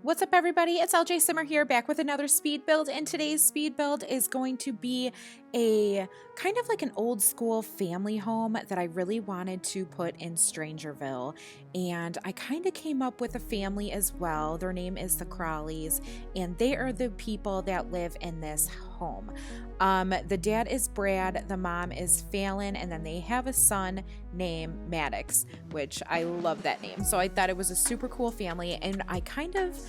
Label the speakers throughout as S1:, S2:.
S1: What's up, everybody? It's ElleJay Simmer here, back with another speed build, and today's speed build is going to be a kind of like an old school family home that I really wanted to put in Strangerville, and I kind of came up with a family as well. Their name is the Crowleys, and they are the people that live in this home. The dad is Brad, the mom is Fallon, and then they have a son named Maddox, which I love that name. So I thought it was a super cool family, and I kind of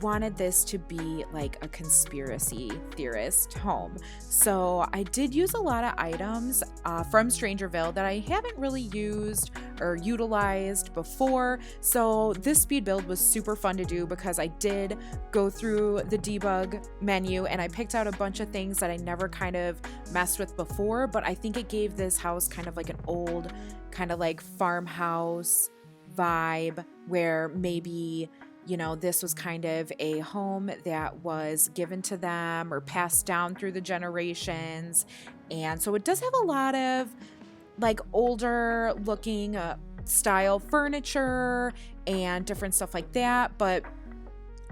S1: wanted this to be like a conspiracy theorist home. So I did use a lot of items from Strangerville that I haven't really used or utilized before. So this speed build was super fun to do because I did go through the debug menu and I picked out a bunch of things that I never kind of messed with before, but I think it gave this house kind of like an old kind of like farmhouse vibe where maybe, you know, this was kind of a home that was given to them or passed down through the generations. And so it does have a lot of like older looking style furniture and different stuff like that. But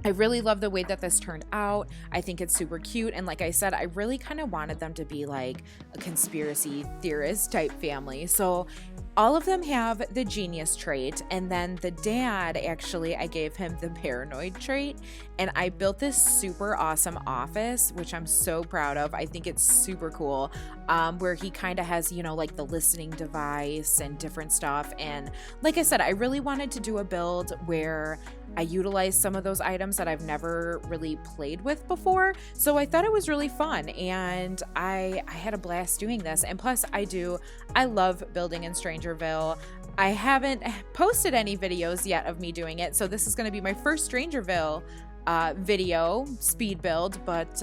S1: I really love the way that this turned out. I think it's super cute. And like I said, I really kind of wanted them to be like a conspiracy theorist type family. So all of them have the genius trait, and then the dad, actually, I gave him the paranoid trait, and I built this super awesome office, which I'm so proud of. I think it's super cool, where he kind of has, you know, like the listening device and different stuff. And like I said, I really wanted to do a build where I utilized some of those items that I've never really played with before. So I thought it was really fun, and I had a blast doing this. And plus I love building in Strangerville. I haven't posted any videos yet of me doing it, so this is going to be my first Strangerville video speed build, but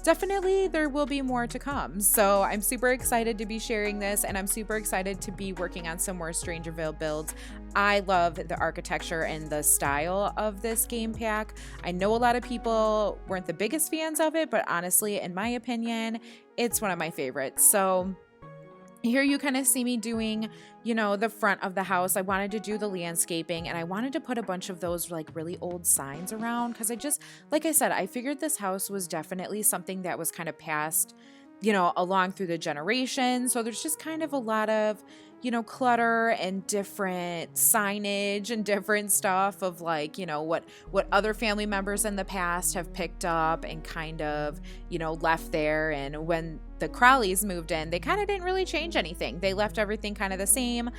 S1: definitely there will be more to come. So I'm super excited to be sharing this, and I'm super excited to be working on some more Strangerville builds. I love the architecture and the style of this game pack. I know a lot of people weren't the biggest fans of it, but honestly, in my opinion, it's one of my favorites. So here you kind of see me doing, you know, the front of the house. I wanted to do the landscaping, and I wanted to put a bunch of those like really old signs around because I just, like I said, I figured this house was definitely something that was kind of passed, you know, along through the generations. So there's just kind of a lot of, you know, clutter and different signage and different stuff of like, you know, what other family members in the past have picked up and kind of, you know, left there. And when the Crowleys moved in, they kind of didn't really change anything. They left everything kind of the same,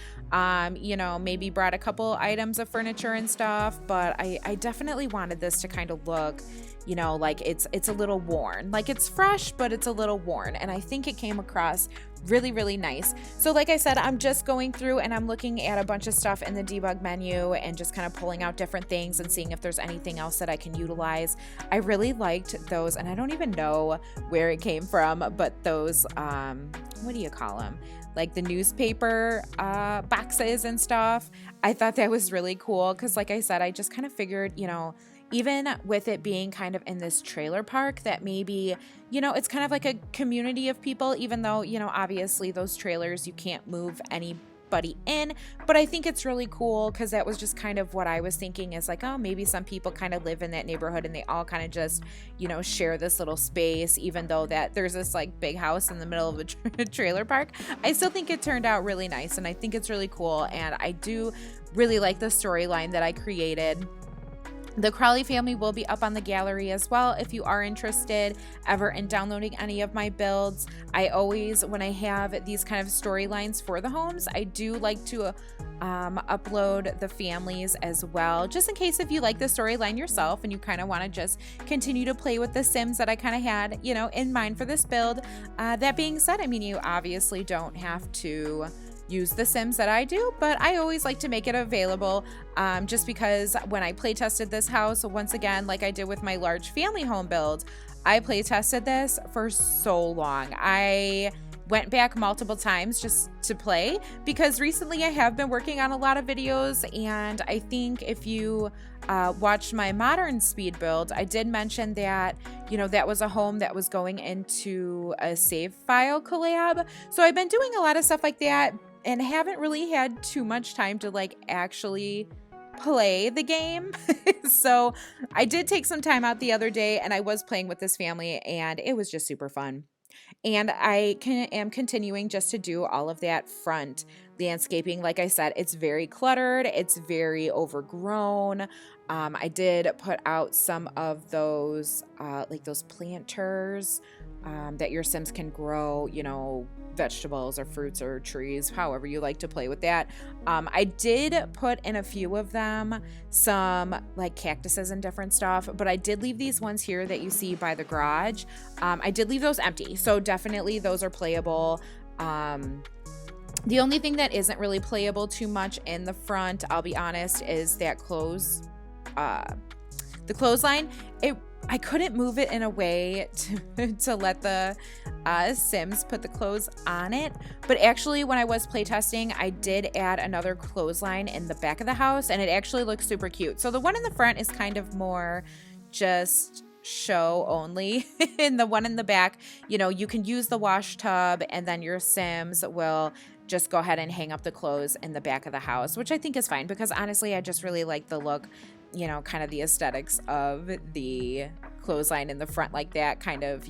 S1: you know, maybe brought a couple items of furniture and stuff, but I definitely wanted this to kind of look, you know, like it's a little worn, like it's fresh, but it's a little worn. And I think it came across really, really nice. So like I said, I'm just going through and I'm looking at a bunch of stuff in the debug menu and just kind of pulling out different things and seeing if there's anything else that I can utilize. I really liked those, and I don't even know where it came from, but those, what do you call them? Like the newspaper boxes and stuff. I thought that was really cool because like I said, I just kind of figured, you know, even with it being kind of in this trailer park, that maybe, you know, it's kind of like a community of people, even though, you know, obviously those trailers, you can't move anybody in. But I think it's really cool because that was just kind of what I was thinking is like, oh, maybe some people kind of live in that neighborhood and they all kind of just, you know, share this little space, even though that there's this like big house in the middle of a trailer park. I still think it turned out really nice, and I think it's really cool. And I do really like the storyline that I created. The Crowley family will be up on the gallery as well if you are interested ever in downloading any of my builds. I always, when I have these kind of storylines for the homes, I do like to upload the families as well, just in case if you like the storyline yourself and you kind of want to just continue to play with the Sims that I kind of had, you know, in mind for this build. That being said, I mean, you obviously don't have to use the Sims that I do, but I always like to make it available just because when I play tested this house, once again, like I did with my large family home build, I play tested this for so long. I went back multiple times just to play because recently I have been working on a lot of videos, and I think if you watched my modern speed build, I did mention that, you know, that was a home that was going into a save file collab. So I've been doing a lot of stuff like that and haven't really had too much time to like actually play the game. So I did take some time out the other day and I was playing with this family and it was just super fun. And am continuing just to do all of that front landscaping. Like I said, it's very cluttered. It's very overgrown. I did put out some of those, like those planters that your Sims can grow, vegetables or fruits or trees, however you like to play with that. I did put in a few of them some like cactuses and different stuff, but I did leave these ones here that you see by the garage. I did leave those empty, so definitely those are playable. The only thing that isn't really playable too much in the front, I'll be honest, is that the clothesline. I couldn't move it in a way to let the Sims put the clothes on it. But actually, when I was playtesting, I did add another clothesline in the back of the house, and it actually looks super cute. So the one in the front is kind of more just show only. And the one in the back, you can use the wash tub, and then your Sims will just go ahead and hang up the clothes in the back of the house, which I think is fine because honestly, I just really like the look, kind of the aesthetics of the clothesline in the front like that, kind of,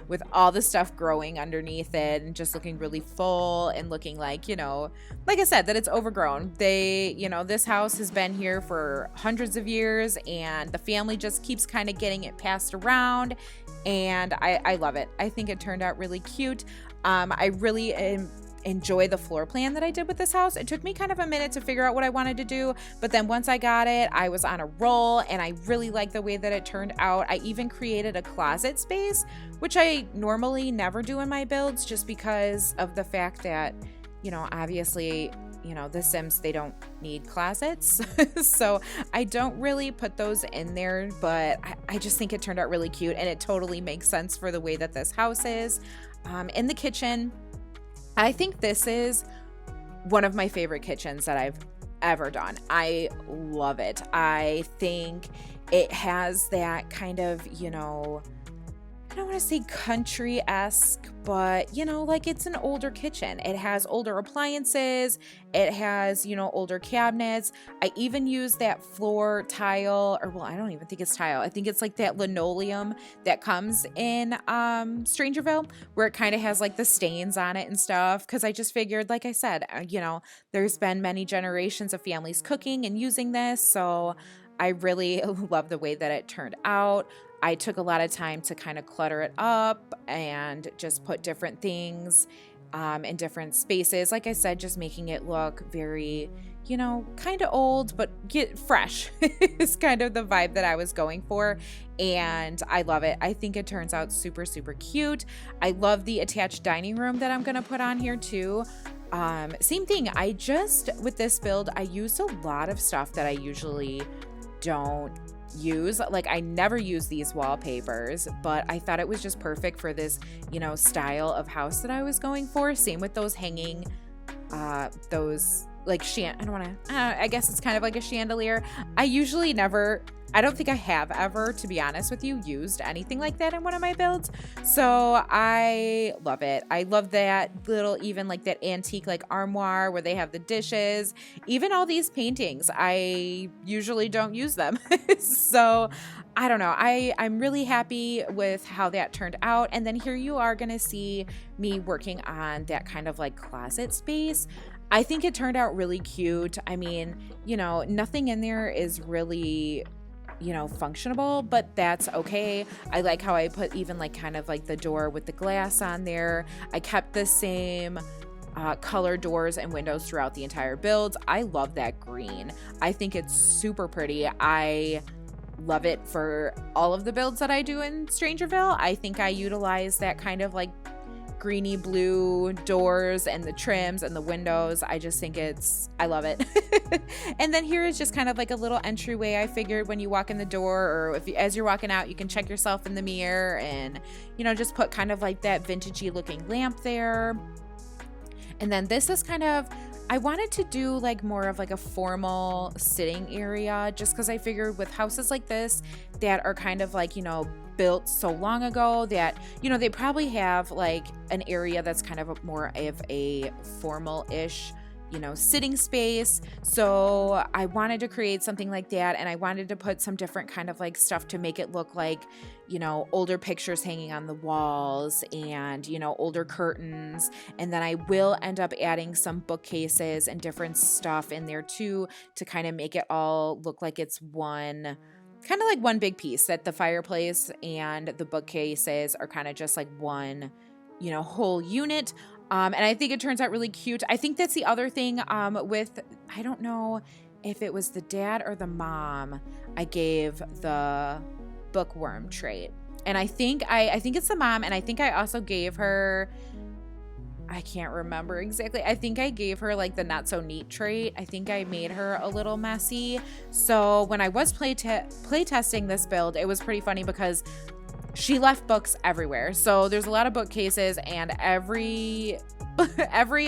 S1: with all the stuff growing underneath it and just looking really full and looking like, like I said, that it's overgrown. This house has been here for hundreds of years and the family just keeps kind of getting it passed around. And I love it. I think it turned out really cute. I really enjoy the floor plan that I did with this house. It took me kind of a minute to figure out what I wanted to do, but then once I got it, I was on a roll and I really like the way that it turned out. I even created a closet space, which I normally never do in my builds just because of the fact that, obviously, the Sims, they don't need closets. So I don't really put those in there, but I just think it turned out really cute and it totally makes sense for the way that this house is. In the kitchen, I think this is one of my favorite kitchens that I've ever done. I love it. I think it has that kind of, I don't want to say country-esque, but, like it's an older kitchen. It has older appliances. It has, older cabinets. I even use that floor tile, or well, I don't even think it's tile. I think it's like that linoleum that comes in Strangerville, where it kind of has like the stains on it and stuff. Because I just figured, like I said, there's been many generations of families cooking and using this. So I really love the way that it turned out. I took a lot of time to kind of clutter it up and just put different things in different spaces. Like I said, just making it look very, kind of old, but get fresh is kind of the vibe that I was going for. And I love it. I think it turns out super, super cute. I love the attached dining room that I'm going to put on here too. Same thing. With this build, I used a lot of stuff that I usually don't use. Like I never use these wallpapers, but I thought it was just perfect for this, style of house that I was going for. Same with those hanging, those like I guess it's kind of like a chandelier. I don't think I have ever, to be honest with you, used anything like that in one of my builds. So I love it. I love that little, even like that antique like armoire where they have the dishes, even all these paintings. I usually don't use them. So I don't know. I'm really happy with how that turned out. And then here you are going to see me working on that kind of like closet space. I think it turned out really cute. I mean, nothing in there is really functionable, but that's okay. I like how I put even like kind of like the door with the glass on there. I kept the same color doors and windows throughout the entire build. I love that green. I think it's super pretty. I love it for all of the builds that I do in Strangerville. I think I utilize that kind of like greeny blue doors and the trims and the windows. I just think I love it. And then here is just kind of like a little entryway. I figured when you walk in the door, or as you're walking out, you can check yourself in the mirror and, just put kind of like that vintagey looking lamp there. And then this is kind of, I wanted to do like more of like a formal sitting area, just because I figured with houses like this that are kind of like, built so long ago that, they probably have like an area that's kind of more of a formal-ish, sitting space. So I wanted to create something like that, and I wanted to put some different kind of like stuff to make it look like, older pictures hanging on the walls and, older curtains. And then I will end up adding some bookcases and different stuff in there too, to kind of make it all look like it's one big piece, that the fireplace and the bookcases are kind of just like one, whole unit. And I think it turns out really cute. I think that's the other thing with, I don't know if it was the dad or the mom I gave the bookworm trait. And I think it's the mom, and I think I also gave her, I can't remember exactly. I think I gave her like the not so neat trait. I think I made her a little messy. So when I was play testing this build, it was pretty funny because she left books everywhere. So there's a lot of bookcases, and every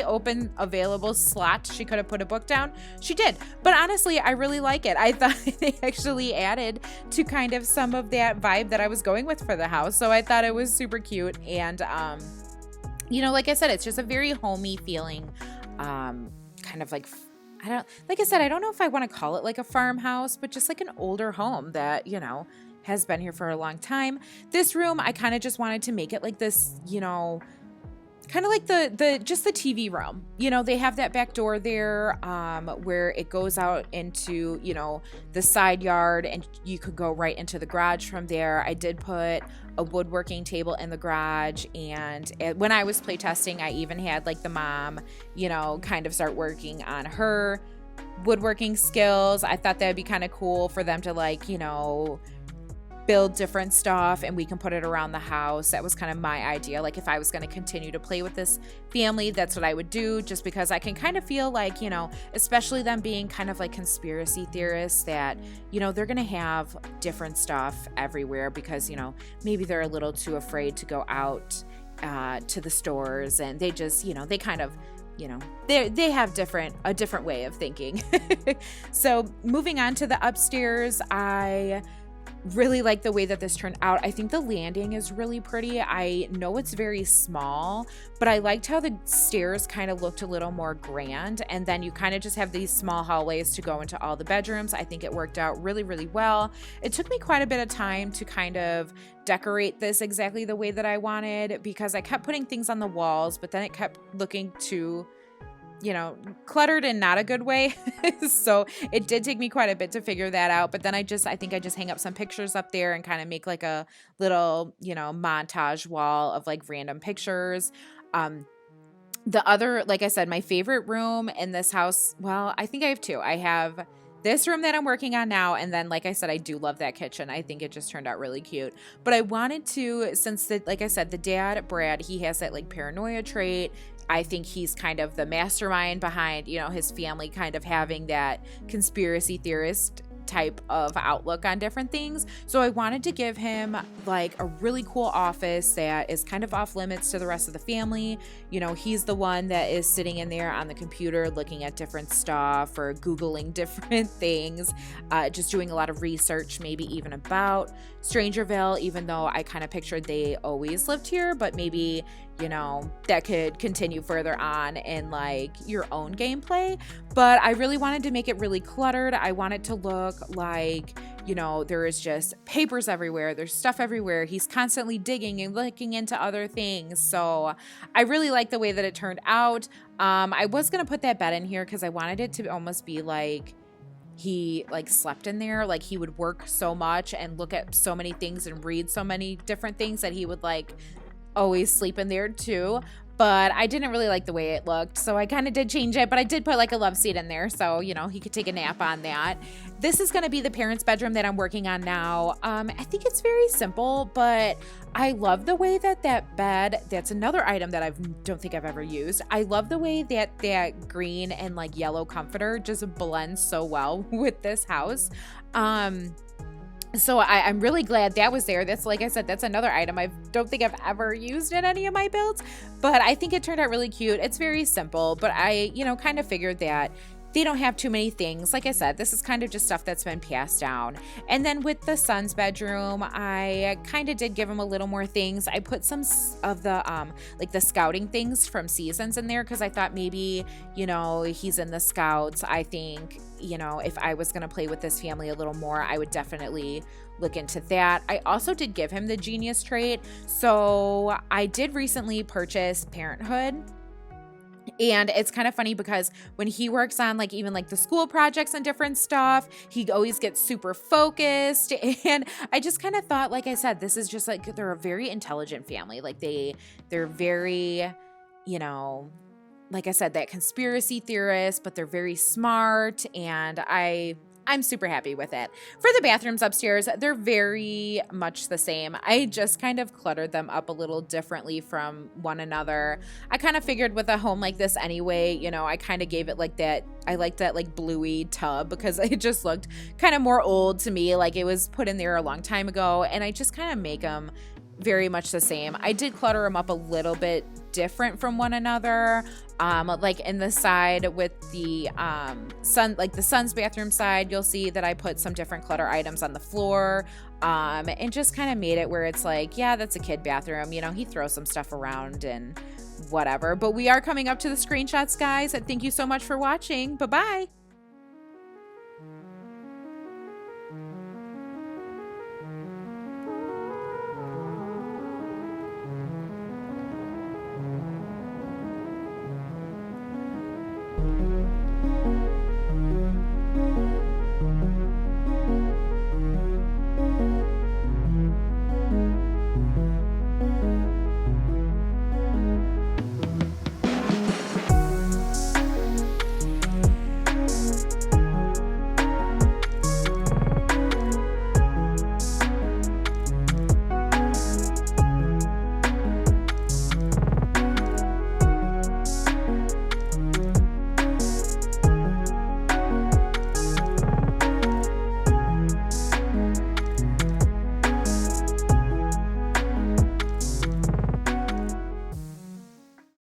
S1: open available slot she could have put a book down, she did. But honestly, I really like it. I thought they actually added to kind of some of that vibe that I was going with for the house. So I thought it was super cute. And, like I said, it's just a very homey feeling, kind of like, I don't know if I want to call it like a farmhouse, but just like an older home that, has been here for a long time. This room, I kind of just wanted to make it like this, kind of like just the TV room. They have that back door there, where it goes out into, the side yard, and you could go right into the garage from there. I did put a woodworking table in the garage, and when I was playtesting, I even had like the mom, kind of start working on her woodworking skills. I thought that'd be kind of cool for them to like, build different stuff, and we can put it around the house. That was kind of my idea. Like if I was going to continue to play with this family, that's what I would do, just because I can kind of feel like, especially them being kind of like conspiracy theorists, that, they're going to have different stuff everywhere because, maybe they're a little too afraid to go out to the stores, and they just, they kind of, they have a different way of thinking. So moving on to the upstairs, I really like the way that this turned out. I think the landing is really pretty. I know it's very small, but I liked how the stairs kind of looked a little more grand, and then you kind of just have these small hallways to go into all the bedrooms. I think it worked out really, really well. It took me quite a bit of time to kind of decorate this exactly the way that I wanted, because I kept putting things on the walls, but then it kept looking too cluttered in not a good way. So it did take me quite a bit to figure that out. But then I think I just hang up some pictures up there and kind of make like a little, montage wall of like random pictures. The other, like I said, my favorite room in this house, well, I think I have two. I have this room that I'm working on now, and then, like I said, I do love that kitchen. I think it just turned out really cute. But I wanted to, since like I said, the dad, Brad, he has that like paranoia trait. I think he's kind of the mastermind behind, his family kind of having that conspiracy theorist type of outlook on different things. So I wanted to give him like a really cool office that is kind of off limits to the rest of the family. He's the one that is sitting in there on the computer looking at different stuff or Googling different things, just doing a lot of research, maybe even about Strangerville, even though I kind of pictured they always lived here, but maybe that could continue further on in like your own gameplay. But I really wanted to make it really cluttered. I want it to look like, there is just papers everywhere. There's stuff everywhere. He's constantly digging and looking into other things. So I really like the way that it turned out. I was going to put that bed in here because I wanted it to almost be like he like slept in there. Like he would work so much and look at so many things and read so many different things that he would like always sleep in there too. But I didn't really like the way it looked, so I kind of did change it. But I did put like a love seat in there, so he could take a nap on that. This is going to be the parents' bedroom that I'm working on now. I think it's very simple, but I love the way that bed, that's another item that I don't think I've ever used. I love the way that green and like yellow comforter just blends so well with this house. So I'm really glad that was there. That's, like I said, that's another item I don't think I've ever used in any of my builds, but I think it turned out really cute. It's very simple, but I, kind of figured that they don't have too many things. Like I said, this is kind of just stuff that's been passed down. And then with the son's bedroom, I kind of did give him a little more things. I put some of the like the scouting things from Seasons in there because I thought maybe, you know, he's in the scouts. I think, you know, if I was going to play with this family a little more, I would definitely look into that. I also did give him the genius trait. So I did recently purchase Parenthood. And it's kind of funny because when he works on like even like the school projects and different stuff, he always gets super focused. And I just kind of thought, like I said, this is just like, they're a very intelligent family. Like they're very, you know, like I said, that conspiracy theorist, but they're very smart. And I'm super happy with it. For the bathrooms upstairs, they're very much the same. I just kind of cluttered them up a little differently from one another. I kind of figured with a home like this anyway, you know, I kind of gave it like that. I like that like bluey tub because it just looked kind of more old to me. Like it was put in there a long time ago, and I just kind of make them very much the same. I did clutter them up a little bit different from one another. Like in the side with the like the son's bathroom side, you'll see that I put some different clutter items on the floor, and just kind of made it where it's like, yeah, that's a kid bathroom. You know, he throws some stuff around and whatever. But we are coming up to the screenshots, guys. Thank you so much for watching. Bye-bye.